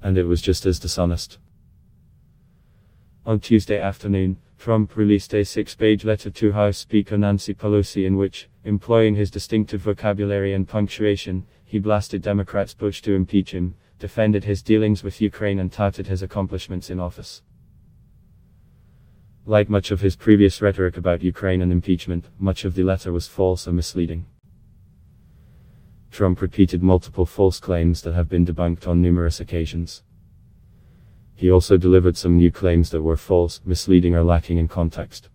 And it was just as dishonest. On Tuesday afternoon, Trump released a 6-page letter to House Speaker Nancy Pelosi in which, employing his distinctive vocabulary and punctuation, he blasted Democrats' push to impeach him, defended his dealings with Ukraine and touted his accomplishments in office. Like much of his previous rhetoric about Ukraine and impeachment, much of the letter was false and misleading. Trump repeated multiple false claims that have been debunked on numerous occasions. He also delivered some new claims that were false, misleading, or lacking in context.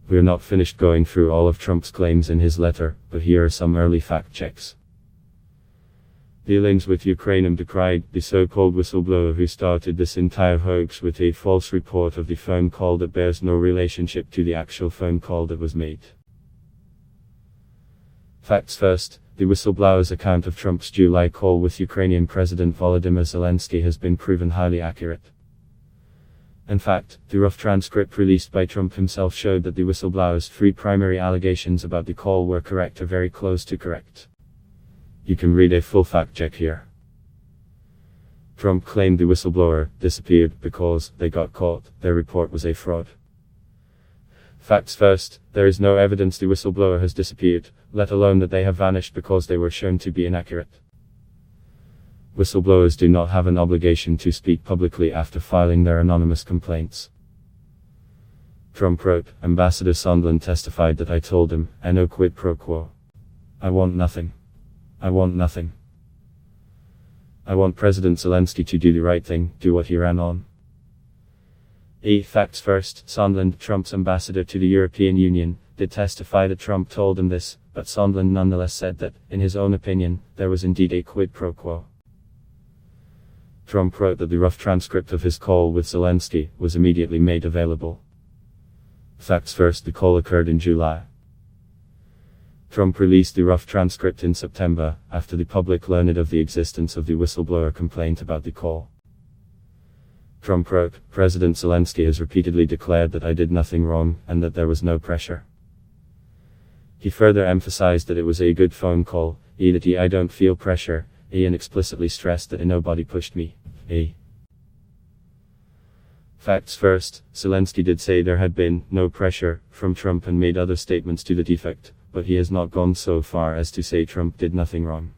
We're not finished going through all of Trump's claims in his letter, but here are some early fact checks. Dealings with Ukraine decried the so-called whistleblower who started this entire hoax with a false report of the phone call that bears no relationship to the actual phone call that was made. Facts first. The whistleblower's account of Trump's July call with Ukrainian President Volodymyr Zelensky has been proven highly accurate. In fact, the rough transcript released by Trump himself showed that the whistleblower's 3 primary allegations about the call were correct or very close to correct. You can read a full fact check here. Trump claimed the whistleblower disappeared because they got caught. Their report was a fraud. Facts first, there is no evidence the whistleblower has disappeared, let alone that they have vanished because they were shown to be inaccurate. Whistleblowers do not have an obligation to speak publicly after filing their anonymous complaints. Trump wrote, Ambassador Sondland testified that I told him, no quid pro quo. I want nothing. I want nothing. I want President Zelensky to do the right thing, do what he ran on. Facts first, Sondland, Trump's ambassador to the European Union, did testify that Trump told him this, but Sondland nonetheless said that, in his own opinion, there was indeed a quid pro quo. Trump wrote that the rough transcript of his call with Zelensky was immediately made available. Facts first, the call occurred in July. Trump released the rough transcript in September, after the public learned of the existence of the whistleblower complaint about the call. Trump wrote, President Zelensky has repeatedly declared that I did nothing wrong, and that there was no pressure. He further emphasized that it was a good phone call, that I don't feel pressure, and explicitly stressed that nobody pushed me. Facts first, Zelensky did say there had been no pressure from Trump and made other statements to that effect, but he has not gone so far as to say Trump did nothing wrong.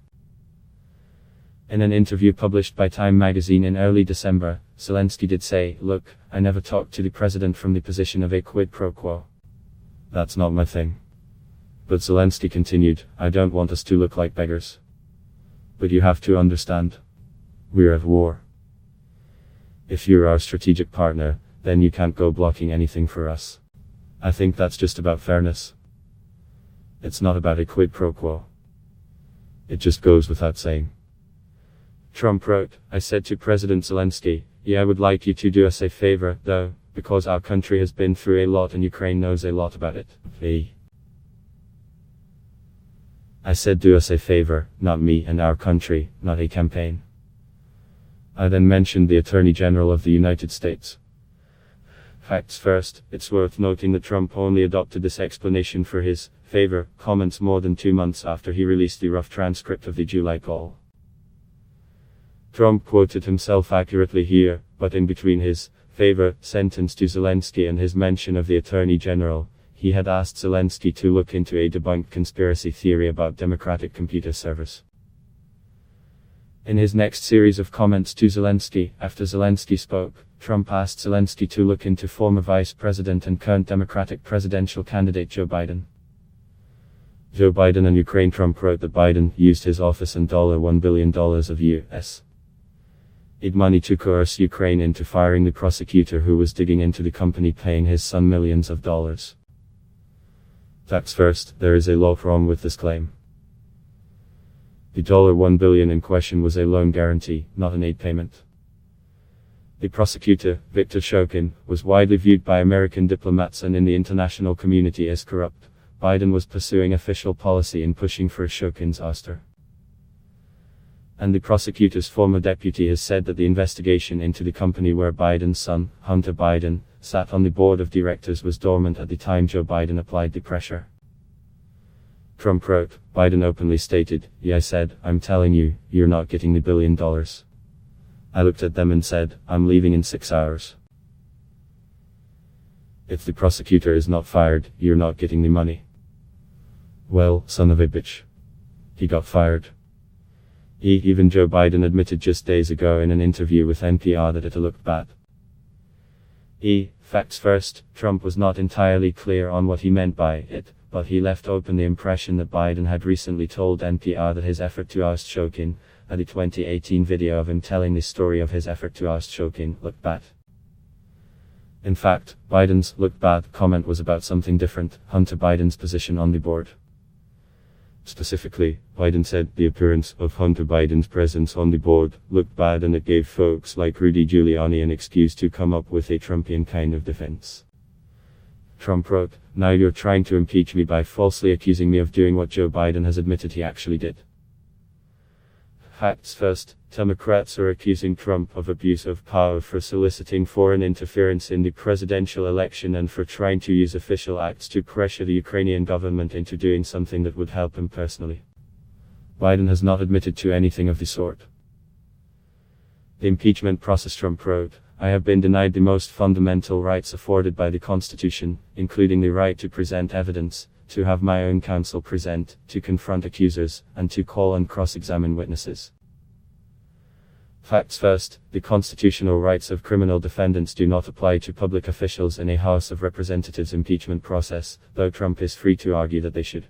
In an interview published by Time magazine in early December, Zelensky did say, look, I never talked to the president from the position of a quid pro quo. That's not my thing. But Zelensky continued, I don't want us to look like beggars. But you have to understand. We're at war. If you're our strategic partner, then you can't go blocking anything for us. I think that's just about fairness. It's not about a quid pro quo. It just goes without saying. Trump wrote, I said to President Zelensky, I would like you to do us a favor, though, because our country has been through a lot and Ukraine knows a lot about it. I said do us a favor, not me and our country, not a campaign. I then mentioned the Attorney General of the United States. Facts first, it's worth noting that Trump only adopted this explanation for his favor comments more than 2 months after he released the rough transcript of the July call. Trump quoted himself accurately here, but in between his favor sentence to Zelensky and his mention of the Attorney General, he had asked Zelensky to look into a debunked conspiracy theory about democratic computer servers. In his next series of comments to Zelensky, after Zelensky spoke, Trump asked Zelensky to look into former Vice President and current Democratic presidential candidate Joe Biden. Joe Biden and Ukraine. Trump wrote that Biden used his office and $1 billion of U.S. aid money to coerce Ukraine into firing the prosecutor who was digging into the company paying his son millions of dollars. Facts first, there is a lot wrong with this claim. The $1 billion in question was a loan guarantee, not an aid payment. The prosecutor, Viktor Shokin, was widely viewed by American diplomats and in the international community as corrupt. Biden was pursuing official policy in pushing for Shokin's ouster. And the prosecutor's former deputy has said that the investigation into the company where Biden's son, Hunter Biden, sat on the board of directors was dormant at the time Joe Biden applied the pressure. Trump wrote, Biden openly stated, I said, I'm telling you, you're not getting the $1 billion. I looked at them and said, I'm leaving in 6 hours. If the prosecutor is not fired, you're not getting the money. Well, son of a bitch. He got fired. Even Joe Biden admitted just days ago in an interview with NPR that it looked bad. Facts first, Trump was not entirely clear on what he meant by it, but he left open the impression that Biden had recently told NPR that his effort to oust Shokin, the 2018 video of him telling the story of his effort to oust Shokin, looked bad. In fact, Biden's "looked bad" comment was about something different: Hunter Biden's position on the board. Specifically, Biden said the appearance of Hunter Biden's presence on the board looked bad, and it gave folks like Rudy Giuliani an excuse to come up with a Trumpian kind of defense. Trump wrote, "Now you're trying to impeach me by falsely accusing me of doing what Joe Biden has admitted he actually did." Facts first, Democrats are accusing Trump of abuse of power for soliciting foreign interference in the presidential election and for trying to use official acts to pressure the Ukrainian government into doing something that would help him personally. Biden has not admitted to anything of the sort. The impeachment process. Trump wrote, "I have been denied the most fundamental rights afforded by the Constitution, including the right to present evidence, to have my own counsel present, to confront accusers, and to call and cross-examine witnesses." Facts first, the constitutional rights of criminal defendants do not apply to public officials in a House of Representatives impeachment process, though Trump is free to argue that they should.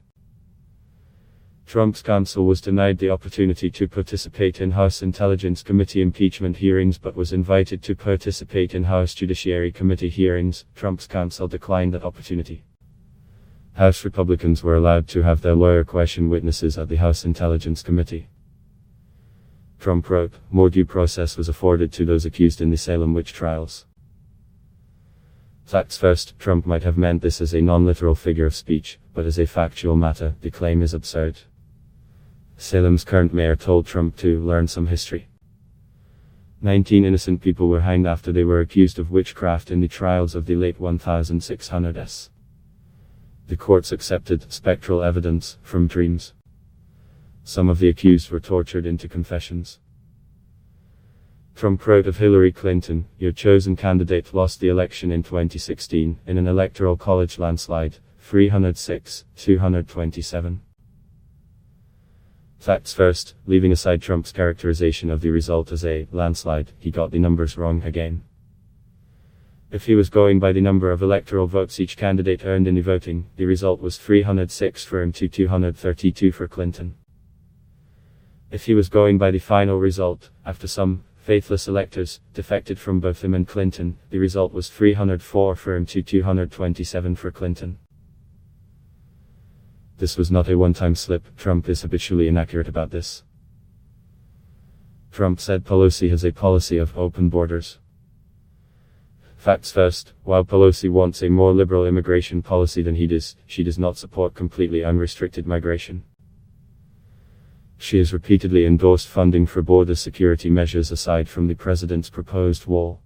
Trump's counsel was denied the opportunity to participate in House Intelligence Committee impeachment hearings but was invited to participate in House Judiciary Committee hearings. Trump's counsel declined that opportunity. House Republicans were allowed to have their lawyer question witnesses at the House Intelligence Committee. Trump wrote, "More due process was afforded to those accused in the Salem witch trials." Facts first, Trump might have meant this as a non-literal figure of speech, but as a factual matter, the claim is absurd. Salem's current mayor told Trump to learn some history. 19 innocent people were hanged after they were accused of witchcraft in the trials of the late 1600s. The courts accepted spectral evidence from dreams. Some of the accused were tortured into confessions. Trump wrote of Hillary Clinton, "Your chosen candidate lost the election in 2016, in an electoral college landslide, 306-227. Facts first, leaving aside Trump's characterization of the result as a landslide, he got the numbers wrong again. If he was going by the number of electoral votes each candidate earned in the voting, the result was 306 for him to 232 for Clinton. If he was going by the final result, after some faithless electors defected from both him and Clinton, the result was 304 for him to 227 for Clinton. This was not a one-time slip. Trump is habitually inaccurate about this. Trump said Pelosi has a policy of open borders. Facts first, while Pelosi wants a more liberal immigration policy than he does, she does not support completely unrestricted migration. She has repeatedly endorsed funding for border security measures aside from the president's proposed wall.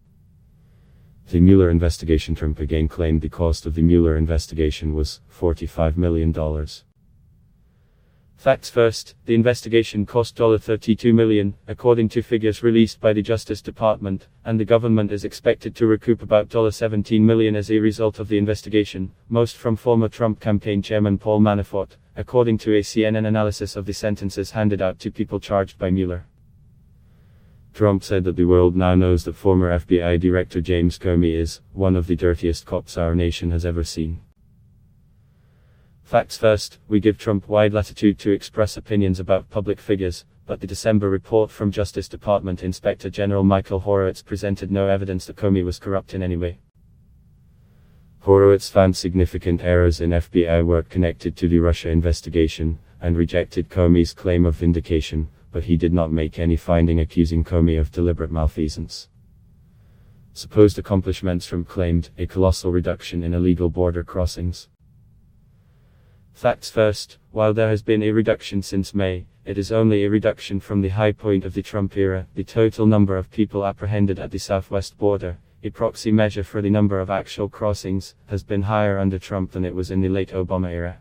The Mueller investigation. Trump again claimed the cost of the Mueller investigation was $45 million. Facts first, the investigation cost $32 million, according to figures released by the Justice Department, and the government is expected to recoup about $17 million as a result of the investigation, most from former Trump campaign chairman Paul Manafort, according to a CNN analysis of the sentences handed out to people charged by Mueller. Trump said that the world now knows that former FBI Director James Comey is one of the dirtiest cops our nation has ever seen. Facts first, we give Trump wide latitude to express opinions about public figures, but the December report from Justice Department Inspector General Michael Horowitz presented no evidence that Comey was corrupt in any way. Horowitz found significant errors in FBI work connected to the Russia investigation, and rejected Comey's claim of vindication, but he did not make any finding accusing Comey of deliberate malfeasance. Supposed accomplishments. Trump claimed a colossal reduction in illegal border crossings. Facts first, while there has been a reduction since May, it is only a reduction from the high point of the Trump era. The total number of people apprehended at the southwest border, a proxy measure for the number of actual crossings, has been higher under Trump than it was in the late Obama era.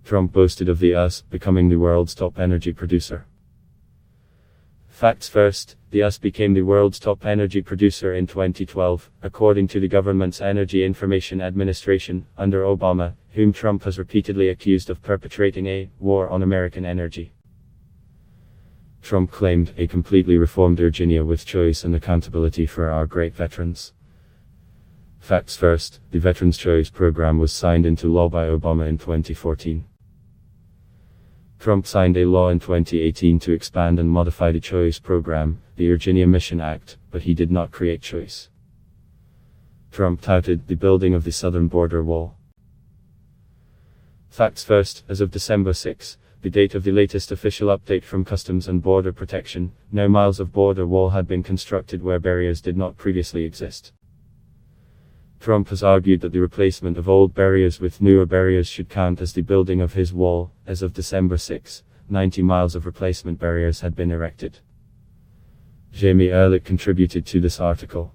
Trump boasted of the US becoming the world's top energy producer. Facts first, the US became the world's top energy producer in 2012, according to the government's Energy Information Administration, under Obama, whom Trump has repeatedly accused of perpetrating a war on American energy. Trump claimed a completely reformed Virginia with choice and accountability for our great veterans. Facts first, the Veterans Choice Program was signed into law by Obama in 2014. Trump signed a law in 2018 to expand and modify the Choice Program, the Virginia Mission Act, but he did not create choice. Trump touted the building of the southern border wall. Facts first, as of December 6, the date of the latest official update from Customs and Border Protection, no miles of border wall had been constructed where barriers did not previously exist. Trump has argued that the replacement of old barriers with newer barriers should count as the building of his wall. As of December 6, 90 miles of replacement barriers had been erected. Jamie Ehrlich contributed to this article.